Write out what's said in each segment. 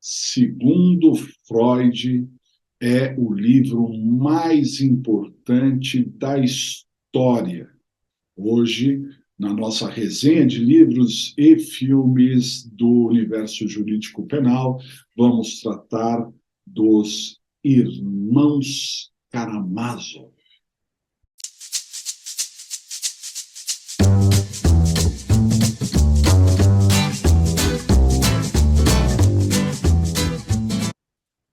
Segundo Freud, é o livro mais importante da história. Hoje, na nossa resenha de livros e filmes do universo jurídico penal, vamos tratar dos Irmãos Karamazov.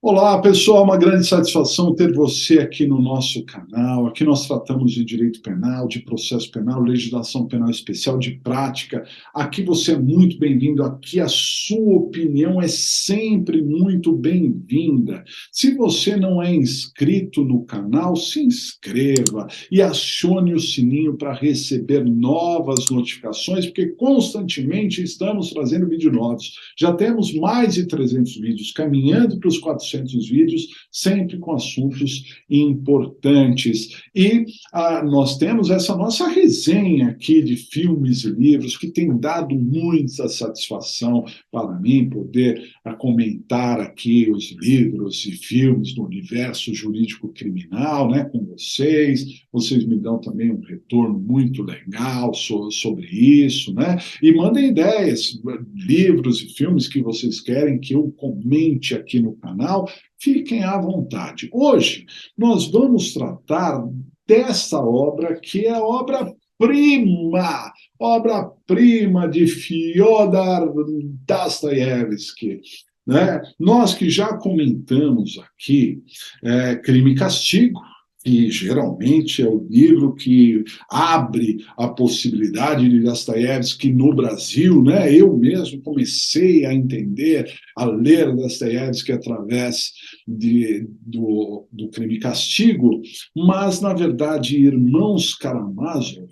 Olá, pessoal, uma grande satisfação ter você aqui no nosso canal. Aqui nós tratamos de direito penal, de processo penal, legislação penal especial, de prática. Aqui você é muito bem-vindo, aqui a sua opinião é sempre muito bem-vinda. Se você não é inscrito no canal, se inscreva e acione o sininho para receber novas notificações, porque constantemente estamos trazendo vídeos novos. Já temos mais de 300 vídeos, caminhando para os 400 vídeos, sempre com assuntos importantes. E nós temos essa nossa resenha aqui de filmes e livros, que tem dado muita satisfação para mim poder comentar aqui os livros e filmes do universo jurídico criminal, né, com vocês. Vocês me dão também um retorno muito legal sobre isso, né? E mandem ideias, livros e filmes que vocês querem que eu comente aqui no canal. Fiquem à vontade. Hoje nós vamos tratar dessa obra que é a obra-prima de Fyodor Dostoiévski, né? Nós que já comentamos aqui Crime e Castigo, que geralmente é o livro que abre a possibilidade de Dostoiévski no Brasil, né? Eu mesmo comecei a entender, a ler Dostoiévski através do Crime e Castigo, mas, na verdade, Irmãos Karamazov,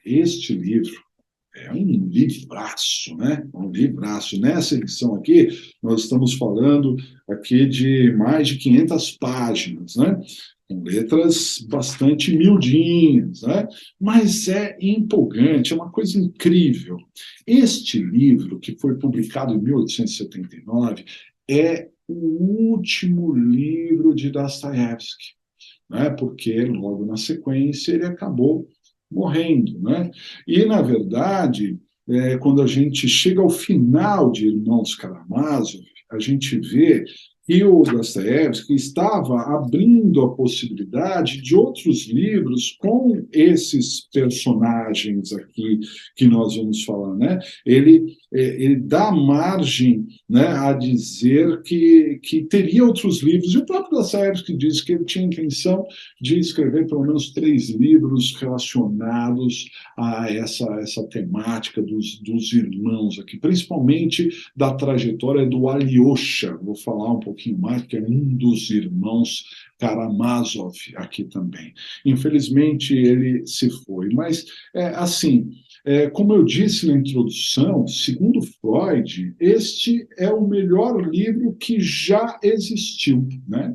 este livro, é um livraço, né? Um livraço. Nessa edição aqui, nós estamos falando aqui de mais de 500 páginas, né? Com letras bastante miudinhas, né? Mas é empolgante, é uma coisa incrível. Este livro, que foi publicado em 1879, é o último livro de Dostoiévski, né? Porque logo na sequência ele acabou morrendo, né? E, na verdade, quando a gente chega ao final de Irmãos Karamazov, a gente vê que o Dostoiévski estava abrindo a possibilidade de outros livros com esses personagens aqui que nós vamos falar, né? Ele dá margem, né, a dizer que teria outros livros, e o próprio Dostoiévski diz que ele tinha intenção de escrever pelo menos 3 livros relacionados a essa temática dos irmãos aqui, principalmente da trajetória do Alyosha. Vou falar um pouquinho mais, que é um dos irmãos Karamazov aqui também. Infelizmente, ele se foi, mas, assim, como eu disse na introdução, segundo Freud, este é o melhor livro que já existiu, né?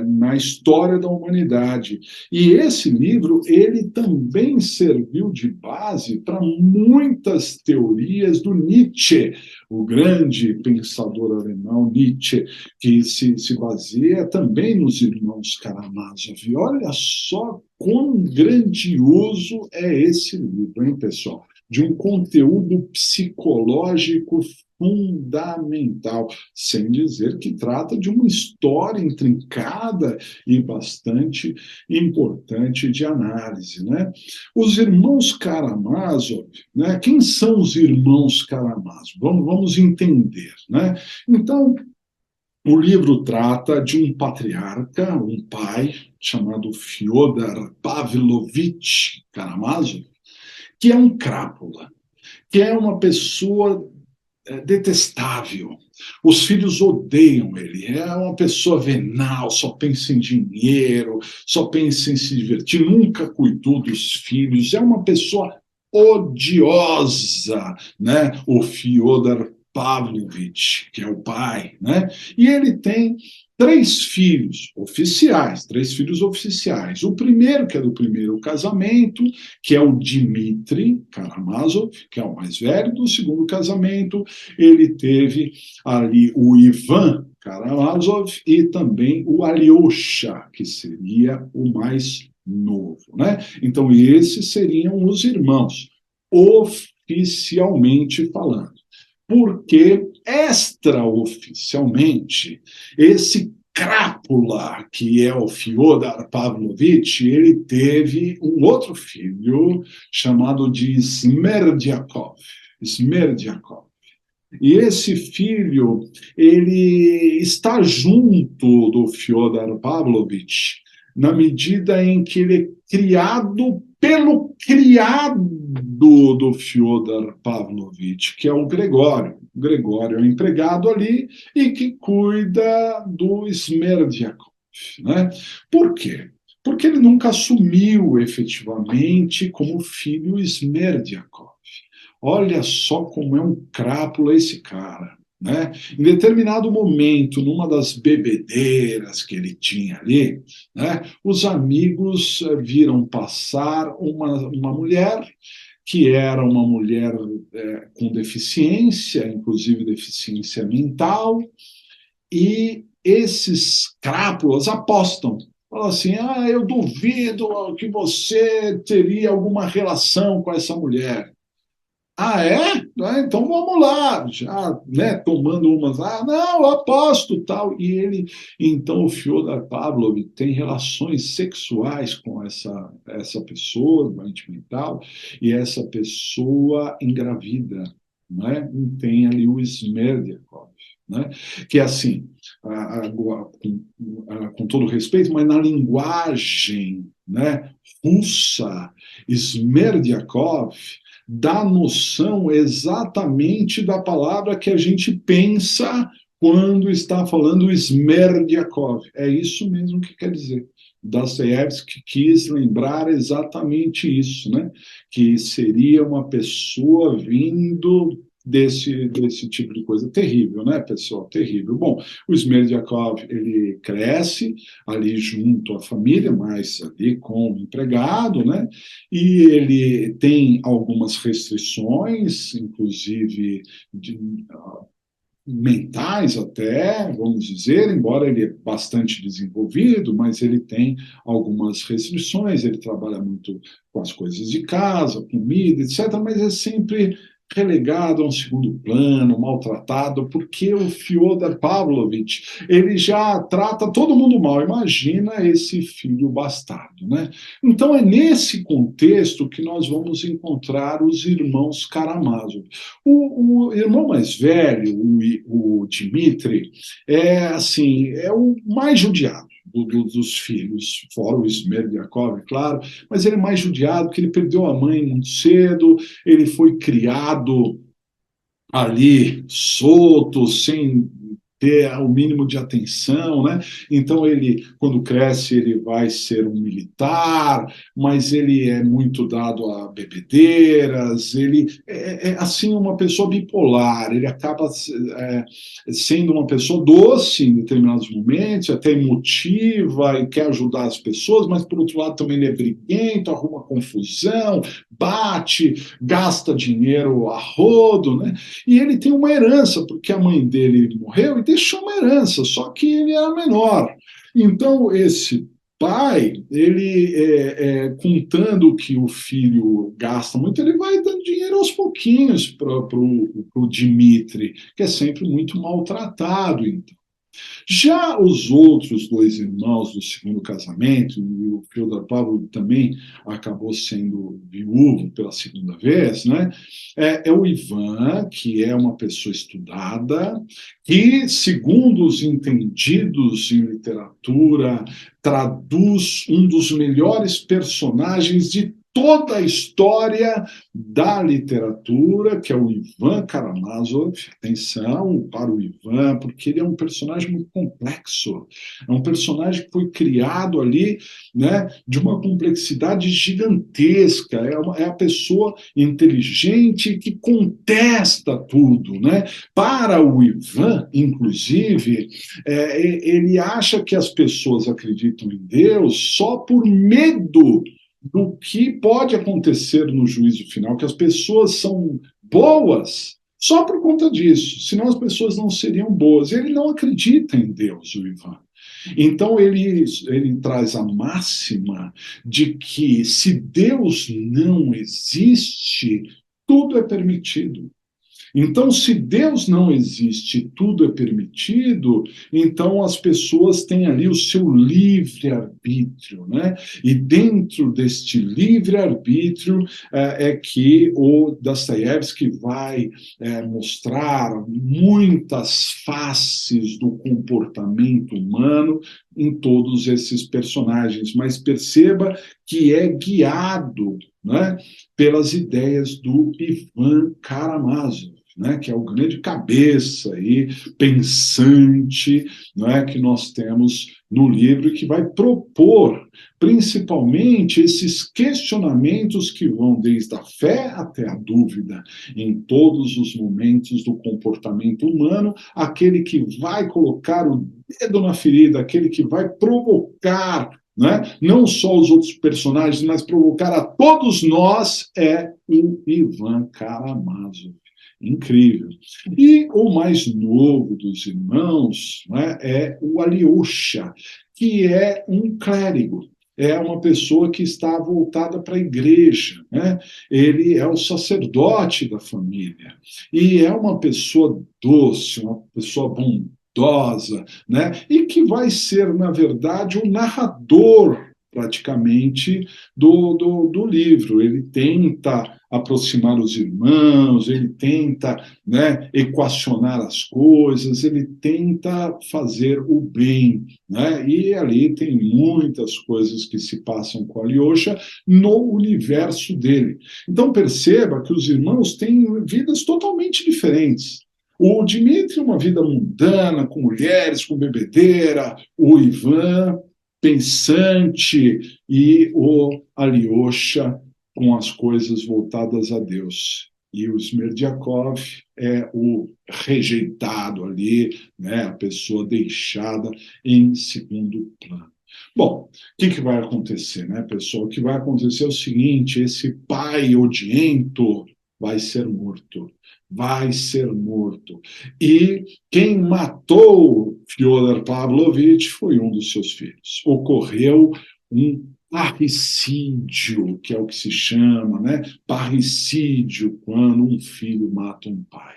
Na história da humanidade. E esse livro, ele também serviu de base para muitas teorias do Nietzsche, o grande pensador alemão Nietzsche, que se baseia também nos Irmãos Karamazov. E olha só quão grandioso é esse livro, hein, pessoal? De um conteúdo psicológico fundamental, sem dizer que trata de uma história intrincada e bastante importante de análise, né? Os irmãos Karamazov, né? Quem são os irmãos Karamazov? Vamos entender, né? Então, o livro trata de um patriarca, um pai, chamado Fyodor Pavlovich Karamazov, que é um crápula, que é uma pessoa detestável. Os filhos odeiam ele. É uma pessoa venal, só pensa em dinheiro, só pensa em se divertir, nunca cuidou dos filhos. É uma pessoa odiosa, né? O Fyodor Pavlovich, que é o pai, né? E ele tem três filhos oficiais. O primeiro, que é do primeiro casamento, que é o Dmitri Karamazov, que é o mais velho. Do segundo casamento, ele teve ali o Ivan Karamazov e também o Alyosha, que seria o mais novo, né? Então, esses seriam os irmãos, oficialmente falando. Porque, extraoficialmente, esse crápula, que é o Fyodor Pavlovich, ele teve um outro filho chamado de Smerdyakov. Smerdyakov. E esse filho, ele está junto do Fyodor Pavlovich na medida em que ele é criado pelo criado do Fyodor Pavlovich, que é o Gregório. O Gregório é um empregado ali e que cuida do Smerdyakov, né? Por quê? Porque ele nunca assumiu efetivamente como filho Smerdyakov. Olha só como é um crápula esse cara, né? Em determinado momento, numa das bebedeiras que ele tinha ali, né, os amigos viram passar uma mulher que era uma mulher com deficiência, inclusive deficiência mental, e esses crápulas apostam. Falam assim, eu duvido que você teria alguma relação com essa mulher. Ah, é? Então vamos lá, já, né, tomando umas, não, eu aposto, tal. E ele, então, o Fyodor Pavlovich tem relações sexuais com essa pessoa, doente mental, e essa pessoa engravida, né? E tem ali o Smerdyakov, né? Que é assim, com todo respeito, mas na linguagem, né, russa, Smerdyakov dá noção exatamente da palavra que a gente pensa quando está falando Smerdyakov. É isso mesmo que quer dizer. Dostoiévski quis lembrar exatamente isso, né? Que seria uma pessoa vindo desse tipo de coisa. Terrível, né, pessoal? Terrível. Bom, o Smerdyakov, ele cresce ali junto à família, mas ali com o empregado, né? E ele tem algumas restrições, inclusive mentais até, vamos dizer, embora ele é bastante desenvolvido, mas ele tem algumas restrições, ele trabalha muito com as coisas de casa, comida, etc., mas é sempre relegado a um segundo plano, maltratado, porque o Fyodor Pavlovich, ele já trata todo mundo mal, imagina esse filho bastardo, né? Então é nesse contexto que nós vamos encontrar os irmãos Karamazov. O irmão mais velho, o Dmitri, é assim, é o mais judiado dos filhos, fora o Smerdyakov, claro, mas ele é mais judiado porque ele perdeu a mãe muito cedo, ele foi criado ali solto, sem ter o mínimo de atenção, né? Então ele, quando cresce, ele vai ser um militar, mas ele é muito dado a bebedeiras, ele é assim uma pessoa bipolar, ele acaba sendo uma pessoa doce em determinados momentos, até emotiva e quer ajudar as pessoas, mas por outro lado também ele é briguento, arruma confusão, bate, gasta dinheiro a rodo, né? E ele tem uma herança, porque a mãe dele morreu e deixou uma herança, só que ele era menor. Então, esse pai, ele, contando que o filho gasta muito, ele vai dando dinheiro aos pouquinhos para o Dmitri, que é sempre muito maltratado. Então. Já os outros dois irmãos do segundo casamento, e o Fyodor Pavlovich também acabou sendo viúvo pela segunda vez, né? É o Ivan, que é uma pessoa estudada, que, segundo os entendidos em literatura, traduz um dos melhores personagens de toda a história da literatura, que é o Ivan Karamazov. Atenção para o Ivan, porque ele é um personagem muito complexo. É um personagem que foi criado ali, né, de uma complexidade gigantesca. É a pessoa inteligente que contesta tudo, né? Para o Ivan, inclusive, ele acha que as pessoas acreditam em Deus só por medo do que pode acontecer no juízo final, que as pessoas são boas só por conta disso, senão as pessoas não seriam boas. Ele não acredita em Deus, o Ivan. Então ele traz a máxima de que se Deus não existe, tudo é permitido. Então, se Deus não existe, tudo é permitido, então as pessoas têm ali o seu livre-arbítrio, né? E dentro deste livre-arbítrio é que o Dostoiévski vai mostrar muitas faces do comportamento humano em todos esses personagens, mas perceba que é guiado, né, pelas ideias do Ivan Karamazov, né, que é o grande cabeça aí, pensante, né, que nós temos no livro e que vai propor principalmente esses questionamentos que vão desde a fé até a dúvida, em todos os momentos do comportamento humano, aquele que vai colocar o dedo na ferida, aquele que vai provocar, né, não só os outros personagens, mas provocar a todos nós, é o Ivan Karamazov. Incrível. E o mais novo dos irmãos, né, é o Alyosha, que é um clérigo. É uma pessoa que está voltada para a igreja, né? Ele é o sacerdote da família. E é uma pessoa doce, uma pessoa bondosa, né? E que vai ser, na verdade, o narrador, praticamente, do livro. Ele tenta aproximar os irmãos, ele tenta, né, equacionar as coisas, ele tenta fazer o bem, né? E ali tem muitas coisas que se passam com a Alyosha no universo dele. Então perceba que os irmãos têm vidas totalmente diferentes. O Dmitry, uma vida mundana, com mulheres, com bebedeira, o Ivan, pensante, e o Alyosha, com as coisas voltadas a Deus. E o Smerdyakov é o rejeitado ali, né, a pessoa deixada em segundo plano. Bom, o que vai acontecer, né, pessoal? O que vai acontecer é o seguinte: esse pai odiento vai ser morto. Vai ser morto. E quem matou Fyodor Pavlovich foi um dos seus filhos. Ocorreu um parricídio, que é o que se chama, né? Parricídio, quando um filho mata um pai.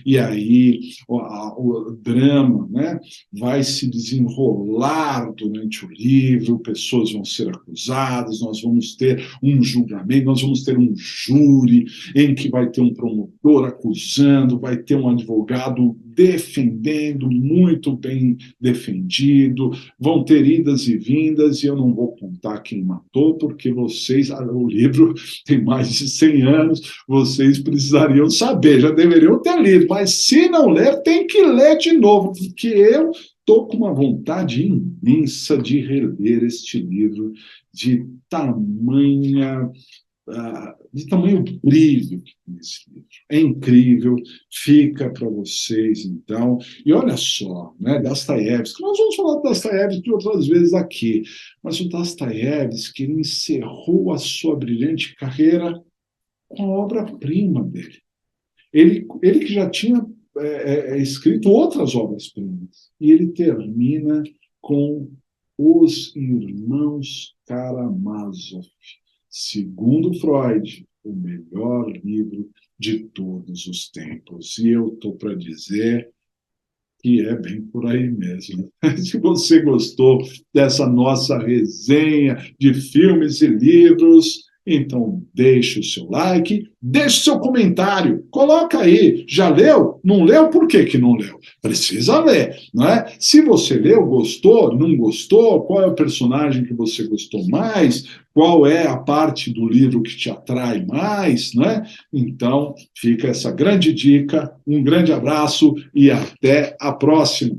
E aí o drama, né, vai se desenrolar durante o livro, pessoas vão ser acusadas, nós vamos ter um julgamento, nós vamos ter um júri em que vai ter um promotor acusando, vai ter um advogado defendendo, muito bem defendido, vão ter idas e vindas, e eu não vou contar quem matou, porque vocês, o livro tem mais de 100 anos, vocês precisariam saber, já deveriam ter lido, mas se não ler, tem que ler de novo, porque eu estou com uma vontade imensa de reler este livro, de tamanha de tamanho brilho nesse livro. É incrível, fica para vocês, então. E olha só, né, Dostoiévski, nós vamos falar de Dostoiévski outras vezes aqui, mas o Dostoiévski encerrou a sua brilhante carreira com a obra-prima dele. Ele que já tinha escrito outras obras-primas, e ele termina com Os Irmãos Karamazov. Segundo Freud, o melhor livro de todos os tempos. E eu estou para dizer que é bem por aí mesmo. Se você gostou dessa nossa resenha de filmes e livros, Então, deixe o seu like, deixe o seu comentário, coloca aí, já leu? Não leu? Por que não leu? Precisa ler, não é? Se você leu, gostou, não gostou, qual é o personagem que você gostou mais, qual é a parte do livro que te atrai mais, não é? Então, fica essa grande dica, um grande abraço e até a próxima.